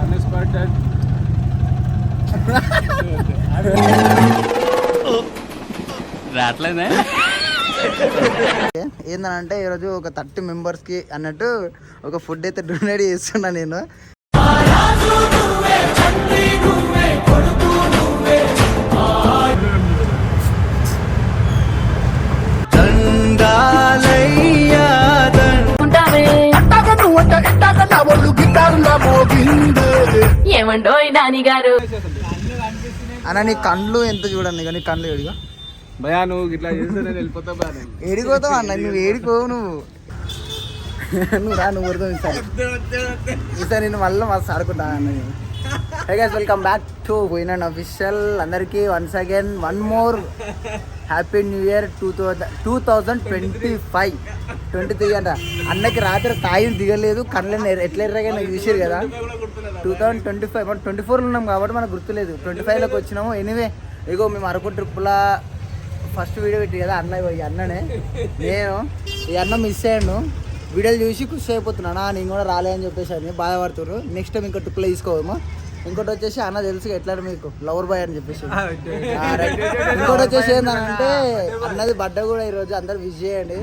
Unexpected రావట్లేదే. ఏందనంటే ఈరోజు ఒక 30 మెంబర్స్కి అన్నట్టు ఒక ఫుడ్ అయితే డొనేట్ చేస్తున్నా నేను. ఏమండో నాని గారు అన్న నీ కళ్ళు ఎంత చూడండి కానీ కళ్ళు ఏడిగా భయా నువ్వు ఇట్లా చేస్తే నేను వెళ్ళిపోతా భయా. నేను ఏడిపోతావు అన్న, నువ్వు ఏడిపోవు నువ్వు. నువ్వు రా, నువ్వు ఊరుకో ఈసారి నేను మళ్ళీ మస్తు ఆడుకుంటా అన్న. Hey guys, welcome back to పోయినాన్ అఫీషియల్. అందరికీ once again one more happy new year 2025. 23 అంట. అన్నకి రాత్రి తాయిని దిగలేదు, కళ్ళని ఎట్లా ఎర్రగా నాకు చూసారు కదా. 2025 మనం 24లో ఉన్నాం కాబట్టి మనకు గుర్తులేదు. 25లోకి వచ్చినాము. ఎనీవే ఇగో మేము అరకు ట్రిప్పులా ఫస్ట్ వీడియో పెట్టి కదా అన్న, ఈ అన్ననే. నేను ఈ అన్న మిస్ అయ్యాను, వీడియోలు చూసి ఖుషి అయిపోతున్నాను. నేను కూడా రాలే అని చెప్పేసి అని బాధపడుతున్నారు. నెక్స్ట్ టైం ఇంకో ట్రిప్లో తీసుకోవేమో. ఇంకోటి వచ్చేసి అన్న తెలుసు ఎట్లా మీకు లవర్ బాయ్ అని చెప్పేసి. ఇంకోటి వచ్చేసి ఏంటంటే అన్నది బర్త్డే కూడా ఈరోజు, అందరు విష్ చేయండి.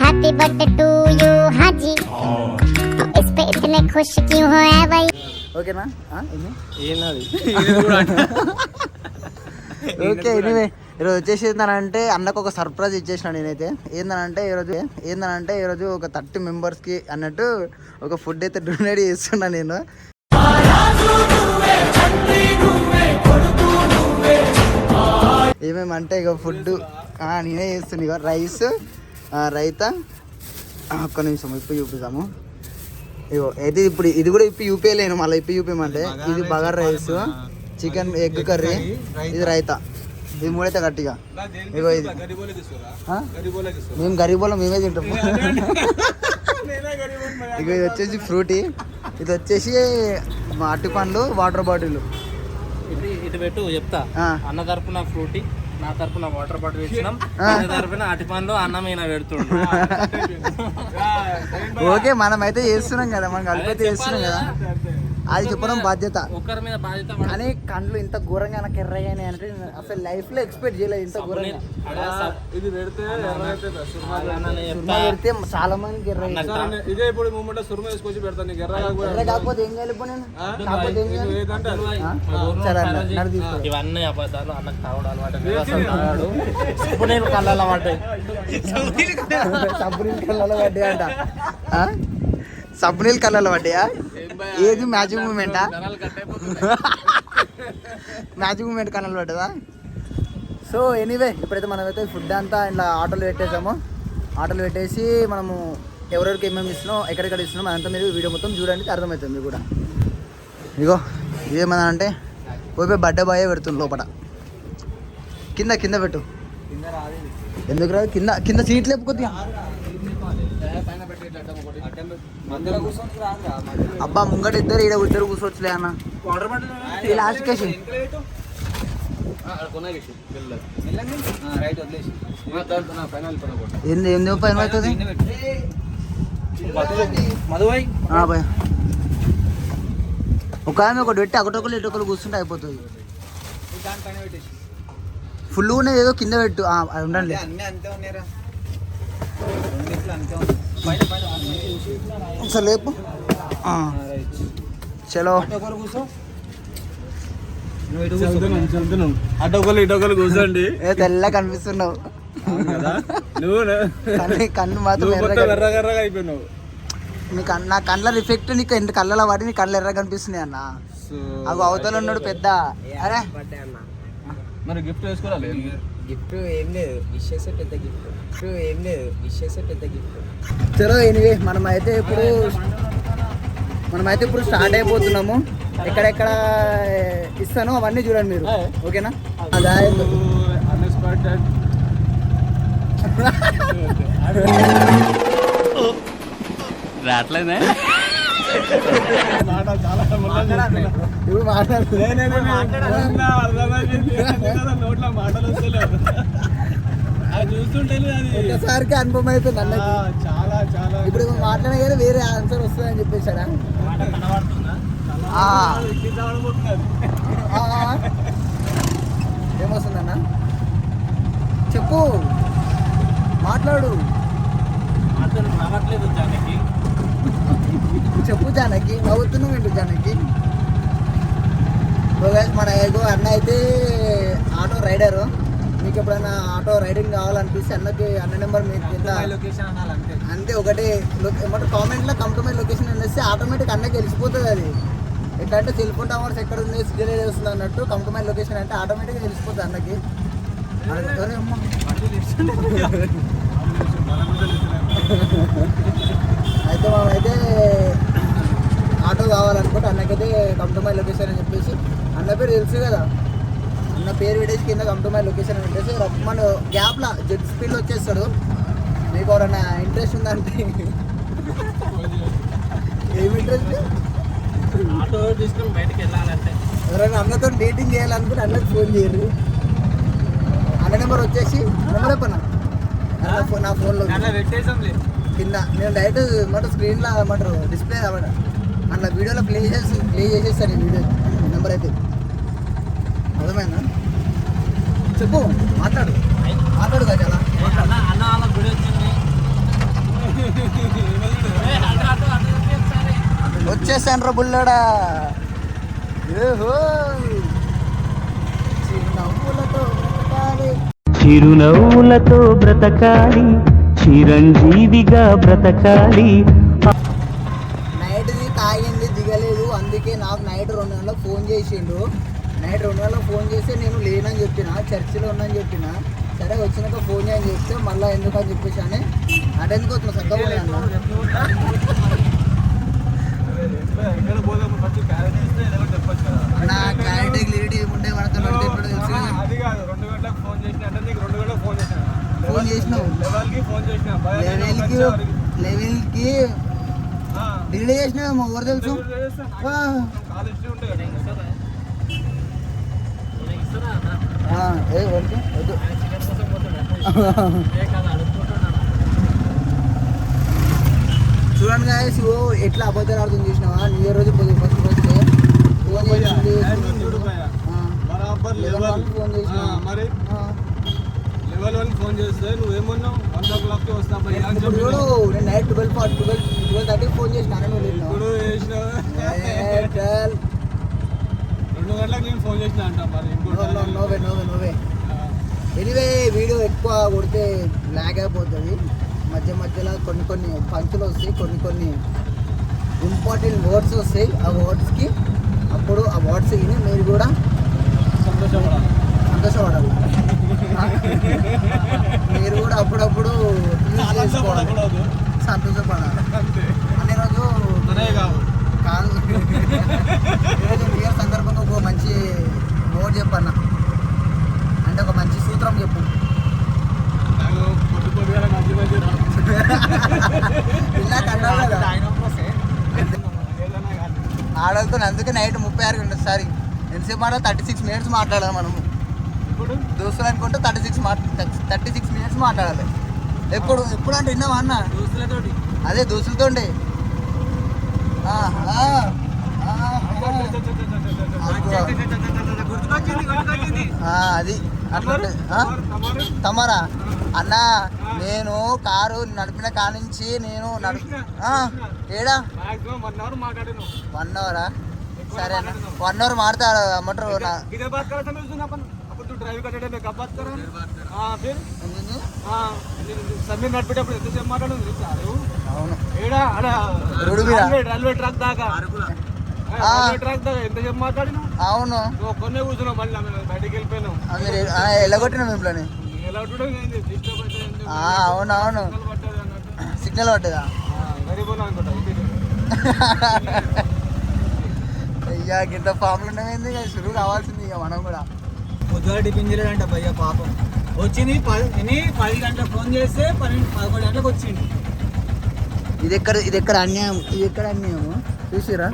हैप्पी बर्थडे टू यू हाजी, इस पे इतने खुश क्यों हो है भाई? ఓకేనా? ఏనాది ఓకే. ఎనీవే ఈరోజు వచ్చేసి ఏంటంటే అన్నకు ఒక సర్ప్రైజ్ ఇచ్చేసిన నేనైతే. ఏంటంటే ఈరోజు ఒక 30 మెంబర్స్కి అన్నట్టు ఒక ఫుడ్ అయితే డొనేట్ చేస్తున్నా నేను. ఏమేమంటే ఇక ఫుడ్ నేనే చేస్తున్నా. ఇక రైస్, రైతా, ఒక్క నిమిషం ఇప్పు చూపిస్తాము. ఇగో అయితే ఇప్పుడు ఇది కూడా ఇప్పు చూపించలేను, మళ్ళీ ఇప్పు చూపించమంటే. ఇది bagara rice, chicken egg curry, ఇది రైతా, ఇది మూడైతే గట్టిగా. ఇగో ఇది మేము గరీబోలో మేమే తింటాం. ఇక ఇది వచ్చేసి ఫ్రూటీ, ఇది వచ్చేసి అట్టి పండ్లు, వాటర్ బాటిల్. ఇటు పెట్టు చెప్తా. అన్న తరపున ఫ్రూటీ, నా తరపున వాటర్ బాటిల్ ఇచ్చినాం. తరపున అటి పండ్లు అన్నం ఈయన పెడుతుండు. ఓకే, మనం అయితే చేస్తున్నాం కదా, మనం కలిపి చేస్తున్నాం కదా, అది చెప్పడం బాధ్యత. ఒకరి మీద బాధ్యత. కానీ కండ్లు ఇంత ఘోరంగా నాకు ఎర్రగానే అంటే అసలు లైఫ్ లో ఎక్స్పెక్ట్ చేయలేదు ఇంత ఘోరంగా. ఇది పెడితే పెడితే చాలా మందికి ఎర్ర. ఇదే ఇప్పుడు మూమెంట్ సుర్మ వేసుకొచ్చి పెడతాను నీకు ఎర్ర కాకపోతే ఏం చేయాలి ఇప్పుడు నేను? కాకపోతే ఏం చేయాలి? సరే అన్న, నడు తీసుకో. ఇవన్నీ అబద్ధాలు. అన్నకు తాగడం అలవాటు. ఇప్పుడు నేను కళ్ళ అలవాటు. సబ్బునీళ్ళు కళ్ళలో పడ్డా అంట. సబ్బునీళ్ళు కళ్ళలో పడ్డాయా? ఏది మ్యాజిక్ మూమెంటా? మ్యాజిక్ మూమెంట్ కళ్ళలో పడ్డదా? సో ఎనీవే ఇప్పుడైతే మనమైతే ఫుడ్ అంతా ఇలా ఆటోలు పెట్టేసాము. ఆటోలు పెట్టేసి మనము ఎవరెవరికి ఏమేమి ఇస్తున్నాం, ఎక్కడెక్కడ ఇస్తున్నాం అదంతా మీరు వీడియో మొత్తం చూడండి, అర్థమవుతుంది మీకు కూడా. ఇగో ఇదేమన్నా అంటే పోయి బర్త్డే బాయే పెడుతుంది లోపల. కింద కింద పెట్టు. ఎందుకు రాదు? కింద కింద సీట్లు లేకపోతే అబ్బా ముంగట ఇద్దరు ఇద్దరు కూర్చోవచ్చులే అన్న. లాస్ట్ కేసి ఏంది పైన అవుతుంది ఒక ఆమె ఒకటి పెట్టి అకటొకరు ఇటొకరు కూర్చుంటే అయిపోతుంది. ఫుల్ ఉన్నది ఏదో కింద పెట్టు. అది ఉండండి. ఒకసారి లేపు. చలో అటొకరు ఇటొకరు కూర్చోండి. తెల్ల కనిపిస్తున్నావు. కన్ను మాత్రం ఎర్రగా అయిపోయినావు. నా కళ్ళ రిఫెక్ట్ నీకు ఎంత కళ్ళలో వాడి నీ కళ్ళు ఎర్ర కనిపిస్తున్నాయి అన్న. అవి అవతల ఉన్నాడు పెద్ద. అరే మరి గిఫ్ట్ వేసుకోవాలి. గిఫ్ట్ ఏం లేదు, విషేసే పెద్ద గిఫ్ట్. ఏం లేదు, విషేసే పెద్ద గిఫ్ట్. చలో ఎనివే మనమైతే ఇప్పుడు స్టార్ట్ అయిపోతున్నాము. ఎక్కడెక్కడ ఇస్తాను అవన్నీ చూడండి మీరు, ఓకేనా? అన్ఎక్స్పెక్టెడ్ రావట్లేదే. ఇప్పుడు నోట్ల మాటలు వస్తలేదు. చూస్తుంటే ఒకసారికి అనుభవం అయిపోయింది అన్న. చాలా చాలా ఇప్పుడు మాట్లాడే కదా వేరే ఆన్సర్ వస్తుందని చెప్పేసాడా? ఆ. ఆ. ఏమొస్తుందన్న చెప్పు మాట్లాడు అతను రావట్లేదు జానకి. చెప్పు జానకి నవ్వుతున్నావు ఏంటి జానకి మన ఏగో అన్న అయితే ఆటో రైడరు మీకు ఎప్పుడైనా ఆటో రైడింగ్ కావాలనిపిస్తే అన్నకి అన్న నెంబర్ మీకు కింద లొకేషన్ అనాలి అంతే. అంతే ఒకటి ఏమంటారు కామెంట్లో కమ్ టు మై లొకేషన్ అనేస్తే ఆటోమేటిక్ అన్నకి తెలిసిపోతుంది అది ఎట్లా అంటే సెల్ ఫోన్ టవర్స్ ఎక్కడ ఉంది సిగ్నల్ వస్తుంది అన్నట్టు కమ్ టు మై లొకేషన్ అంటే ఆటోమేటిక్గా తెలిసిపోతుంది అన్నకి అరే అమ్మ. అయితే మేమైతే ఆటో కావాలనుకుంటే అన్నకైతే కమ్ టు మై లొకేషన్ అని చెప్పేసి అన్న పేరు తెలుసు కదా అన్న పేరు విడేసి కింద కమ్ టు మై లొకేషన్ అని పెట్టేసి మన గ్యాప్లో జెట్ స్పీడ్లో వచ్చేస్తాడు మీకు ఎవరైనా ఇంట్రెస్ట్ ఉందంటే ఏమి ఇంట్రెస్ట్ ఆటో తీసుకొని బయటకు వెళ్ళాలంటే ఎవరైనా అన్నతో డేటింగ్ చేయాలనుకుంటే అన్నకి ఫోన్ చేయరు అన్న నెంబర్ వచ్చేసి నెంబర్ చెప్పన్నా నా ఫోన్లో పెట్టేసాం లేదు. కింద నేను డైరెక్ట్ మాట స్క్రీన్లో ఏమంటారు డిస్ప్లే అన్నమాట అట్లా వీడియోలో ప్లే చేసేస్తాను ఈ వీడియో నెంబర్ అయితే అర్థమైందా చెప్పు మాట్లాడు గజాల అన్న అన్న వాళ్ళ గుడి వచ్చింది. వచ్చేసాను రా బుల్లడా ఏహో చిరునవ్వులతో బ్రతకాలి. చిరునవ్వులతో బ్రతకాలి చిరంజీవిగా బ్రతకాలి. నైట్ది తాగింది దిగలేదు అందుకే నాకు నైట్ 2 గంటలకు ఫోన్ చేసిండు నైట్ 2 గంటలకు ఫోన్ చేస్తే నేను లేనని చెప్పిన చర్చిలో ఉన్నాను చెప్పిన సరే వచ్చినాక ఫోన్ చేయని చెప్తే మళ్ళీ ఎందుకు అని చెప్పేసి అని అటెందుకు వస్తున్నా సక్కగా ఎక్కడ పోదాము ఫస్ట్ క్యారెట్ ఇస్తే ఏదో ఒకటి చెప్పొచ్చు కదా. నా క్లారిటీ క్లియరిటీ ఏముండే పడతాను ఇప్పుడు తెలుసు కదా. అది కాదు 2 గంటలకు ఫోన్ చేసిన అంటే నీకు 2 గంటలకు ఫోన్ చేసిన ఫోన్ చేసినావు లెవెల్కి ఫోన్ చేసిన లెవెల్కి డిలే చేసినావు ఎవరు తెలుసు కాలేజ్ ఉంటే కదా. ఏ వద్దు వద్దు చూడండి guys, ఓ ఎట్లా అబద్ధాలు ఆడుతుంది చూసినావా న్యూ ఇయర్ రోజు ఫస్ట్ ఫోన్ చేసింది బరాబర్ లెవెల్ లెవెల్ ఫోన్ చేసిన మరి లెవెల్ 1 ఫోన్ చేస్తే నువ్వేమన్నావు 1 o'clock కి వస్తా భయ్యా అని ఇప్పుడు చెప్పి చూడు నేను నైట్ 12:30 ఫోన్ చేసిన నువ్వు లేదు ఇప్పుడు చేసినావు 2 గంటలకు నేను ఫోన్ చేసిన అంట మరి ఇంకోటి నోవే ఎనీవే వీడియో ఎక్కువ కొడితే లాగ్ అయిపోతుంది మధ్యలో కొన్ని పంచులు వస్తాయి కొన్ని ఇంపార్టెంట్ వర్డ్స్ వస్తాయి ఆ వర్డ్స్కి అప్పుడు ఆ వర్డ్స్ విని మీరు కూడా సంతోషపడాలి మీరు కూడా అప్పుడప్పుడు యూజ్ చేసుకోవాలి సంతోషపడాలి అన్ని రోజు కాదు ఈరోజు న్యూ ఇయర్ సందర్భంగా ఒక మంచి నోట్ చెప్పన్నా అంటే ఒక మంచి సూత్రం చెప్పు ఇలా కన్నావు కదా ఆడలతో అందుకే నైట్ 36 గంటలు సారీ ఎంతసేపు మాట్లాడాలి 36 మినిట్స్ మాట్లాడాలి మనము దోస్తులు అనుకుంటే 36 మినిట్స్ మాట్లాడాలి ఎప్పుడు అంటే విన్నావా అన్న దోస్తులతోటి అదే దోస్తులతోండి అది అట్లా తమరా అన్న నేను కారు నడిపిన కానించి నేను ఏడా 1 అవరా సరే అన్న 1 అవర్ మాడతారు అమ్మంటారు ड्राइव करते मैं कब बात कर रहा हूँ हाँ फिर समय नడిపేటప్పుడు ఎంతసేపు మాట్లాడు ఏడా రైల్వే ట్రాక్ దాకా ట్రాక్ దాకా ఎంతసేపు మాట్లాడినా అవును ఒక్కనే కూర్చున్నావు మళ్ళీ బయటికి వెళ్ళిపోయినావు ఎలాగొట్టినా మిమ్మల్ని ఎలా డిస్టర్బ్ అయితే అవును సిగ్నల్ పట్టేదా గరీబోనా అనుకుంటా అయ్యా ఇంత ఫామ్లు ఉండమైంది షురువు కావాల్సింది ఇక మనం కూడా పొద్దుగా టిఫిన్ చేయలేదంట భయ్య పాపం వచ్చింది 10 గంటలకు ఫోన్ చేస్తే 11 గంటలకు వచ్చింది ఇది ఎక్కడ అన్యాయం చూసిరా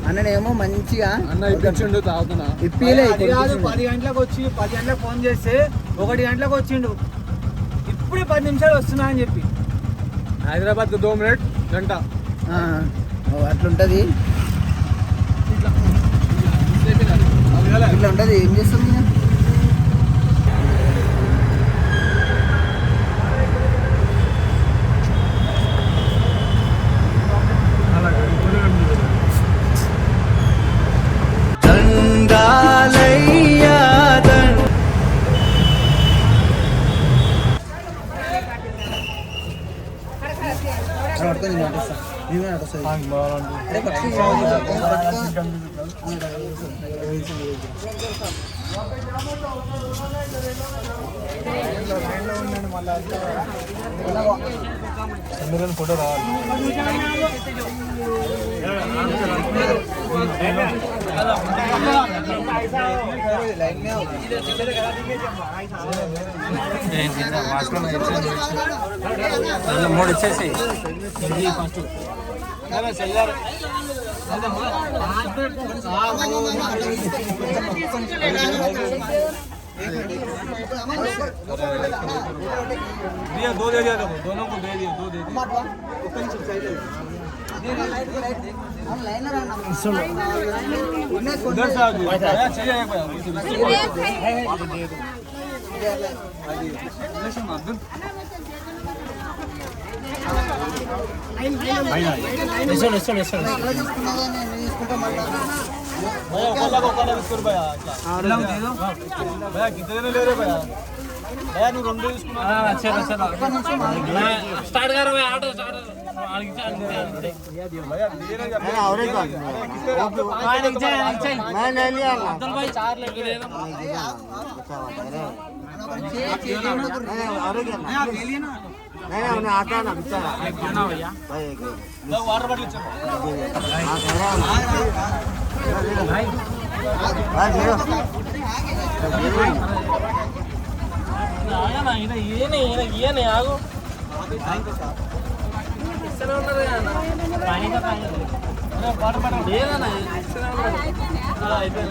అన్ననేమో మంచిగా అన్న ఇప్పించిండు తాగుతున్నా ఇప్పిలే అది కాదు 10 గంటలకు వచ్చి 10 గంటలకు ఫోన్ చేస్తే 1 గంటలకు వచ్చిండు ఇప్పుడే 10 నిమిషాలు వస్తున్నా అని చెప్పి హైదరాబాద్ 2 మినిట్ గంట అట్లుంటది, ఇట్లా ఉంటది. ఏం చేస్తాం నేను ఫోటో రావాలి. మూడు ఇచ్చేసి दिया, दो दे दिया, दोनों को दे दिया, दो दे दिया. उधर से आ गया, चाहिए एक बार. भैया कितने ले रहे भैया? भैया నువ్వు రెండు తీసుకున్నావు. చలో స్టార్ట్ కరో భయ్యా, ఆటో స్టార్ట్ भैया मेरे या और एक बात मैं ले लिया अब्दुल भाई चार लेके दे दो नहीं उन्हें आता ना बेचारा क्यों ना भैया लो वाटर बॉटल चलो आया ना ये नहीं आगो इतना उन्नत है ना पानी का पानी अरे वाटर बॉटल दे ना इतना उन्नत हां इधर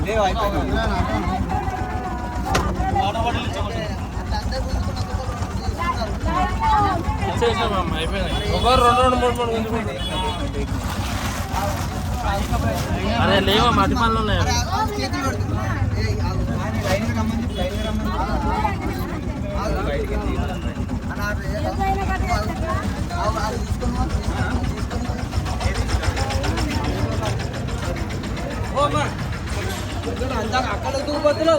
ले भाई वाटर बॉटल चलो చేసాం అమ్మ అయిపోయింది ఒక రెండు మూడు గుంజుకోండి అరే లేవా మట్టి పనులు ఉన్నాయి అక్కడ బదులు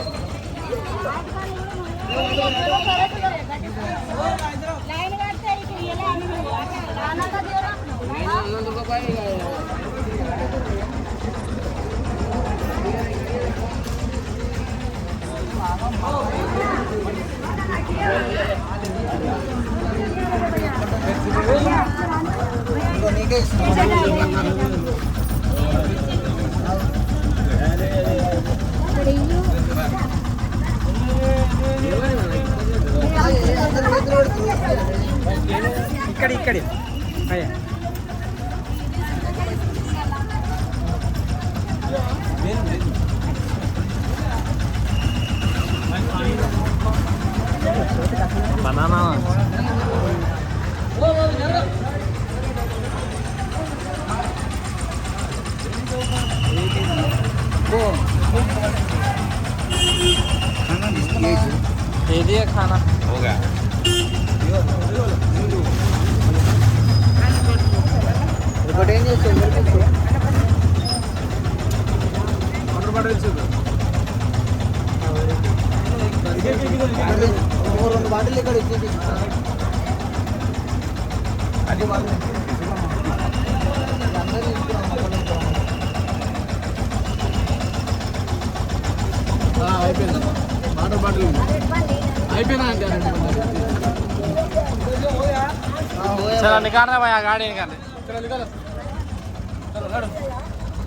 ఇక్కడి అయ్యా బనానా दे दिया खाना हो गया वाटर बॉटल चलो రెండు బాటిల్ ఇక్కడ ఇచ్చేసి అది వాళ్ళు అయిపోయింది వాటర్ బాటిల్ అయిపోయినా అంటే चलो निकाल रहा भैया गाड़ी निकाल चलो निकालो चलो लड़ो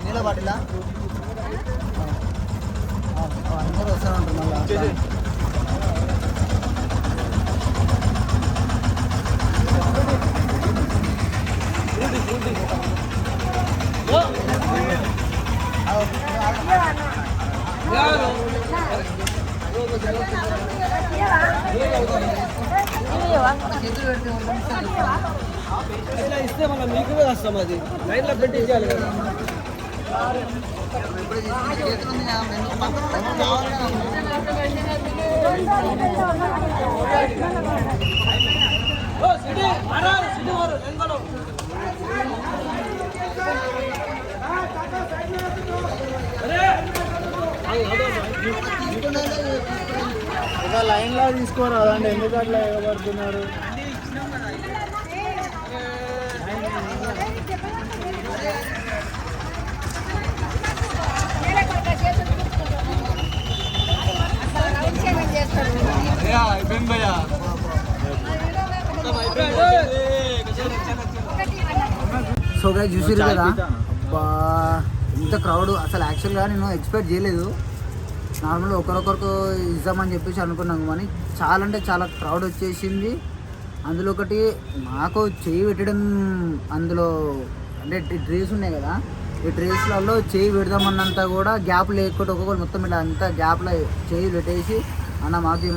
నీళ్ళ బాటిలా అందరూ వస్తూ ఉంటారు మళ్ళీ ఇట్లా ఇస్తే మళ్ళీ మీకు కష్టం అది లైన్లో పెట్టించాలి కదా. లైన్లో తీసుకోరాదండి, ఎందుకు అట్లా ఎగబడుతున్నారు? సో గా చూసిరు కదా, ఇంత క్రౌడ్ అసలు యాక్చువల్గా నేను ఎక్స్పెక్ట్ చేయలేదు. నార్మల్గా ఒకరొకరికి ఇద్దామని చెప్పేసి అనుకున్నాము, కానీ చాలా అంటే చాలా క్రౌడ్ వచ్చేసింది. అందులో ఒకటి నాకు చేయి పెట్టడం, అందులో అంటే ట్రేస్ ఉన్నాయి కదా, ఈ ట్రేస్లలో చేయి పెడదామన్నంత కూడా గ్యాప్ లేకుండా ఒక్కొక్కరు మొత్తం ఇట్లా అంతా గ్యాప్లో చేయి పెట్టేసి అన్న మాకి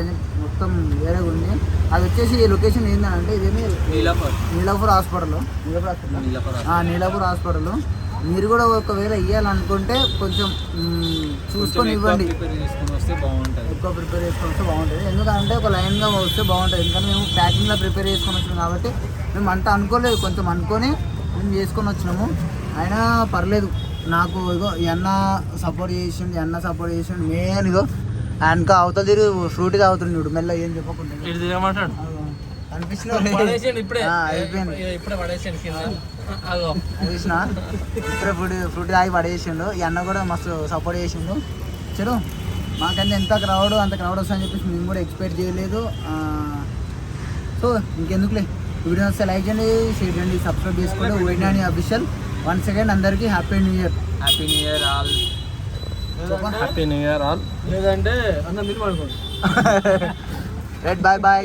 అని మొత్తం వేరేగా ఉంది. అది వచ్చేసి లొకేషన్ ఏంటంటే ఇదేమి నీలాపూర్ హాస్పిటల్. నీలాపూర్ హాస్పిటల్. మీరు కూడా ఒకవేళ ఇవ్వాలనుకుంటే కొంచెం చూసుకొని ఇవ్వండి, ఎక్కువ ప్రిపేర్ చేసుకొని వస్తే బాగుంటుంది. ఎందుకంటే ఒక లైన్గా వస్తే బాగుంటుంది. ఎందుకంటే మేము ప్యాకింగ్లో ప్రిపేర్ చేసుకొని వచ్చినాం కాబట్టి మేము అంత అనుకోలేదు, కొంచెం అనుకొని మేము చేసుకొని వచ్చినాము. అయినా పర్లేదు, నాకు ఇగో ఈ అన్న సపోర్ట్ చేసిండు. మెయిన్ ఇగో ఆయనక అవతల తిరిగి ఫ్రూట్ తాగుతుంది చూడు, మెల్ల ఏం చెప్పకుండా అనిపించిన ఇప్పుడే ఫ్రూట్ తాగి పడేసిండు. ఈ అన్న కూడా మస్తు సపోర్ట్ చేసిండు. చలో మాకంటే అంత క్రౌడ్ వస్తుందని చెప్పేసి మేము కూడా ఎక్స్పెక్ట్ చేయలేదు. సో ఇంకెందుకులే, వీడియో వస్తే లైక్ చేయండి, షేర్ చేయండి, సబ్స్క్రైబ్ చేసుకోండి. వైనాని అఫీషియల్. వన్స్ అగైన్ అందరికీ హ్యాపీ న్యూ ఇయర్. ఆల్. లేదంటే అన్న మీరు పడుకోండి. Right, bye.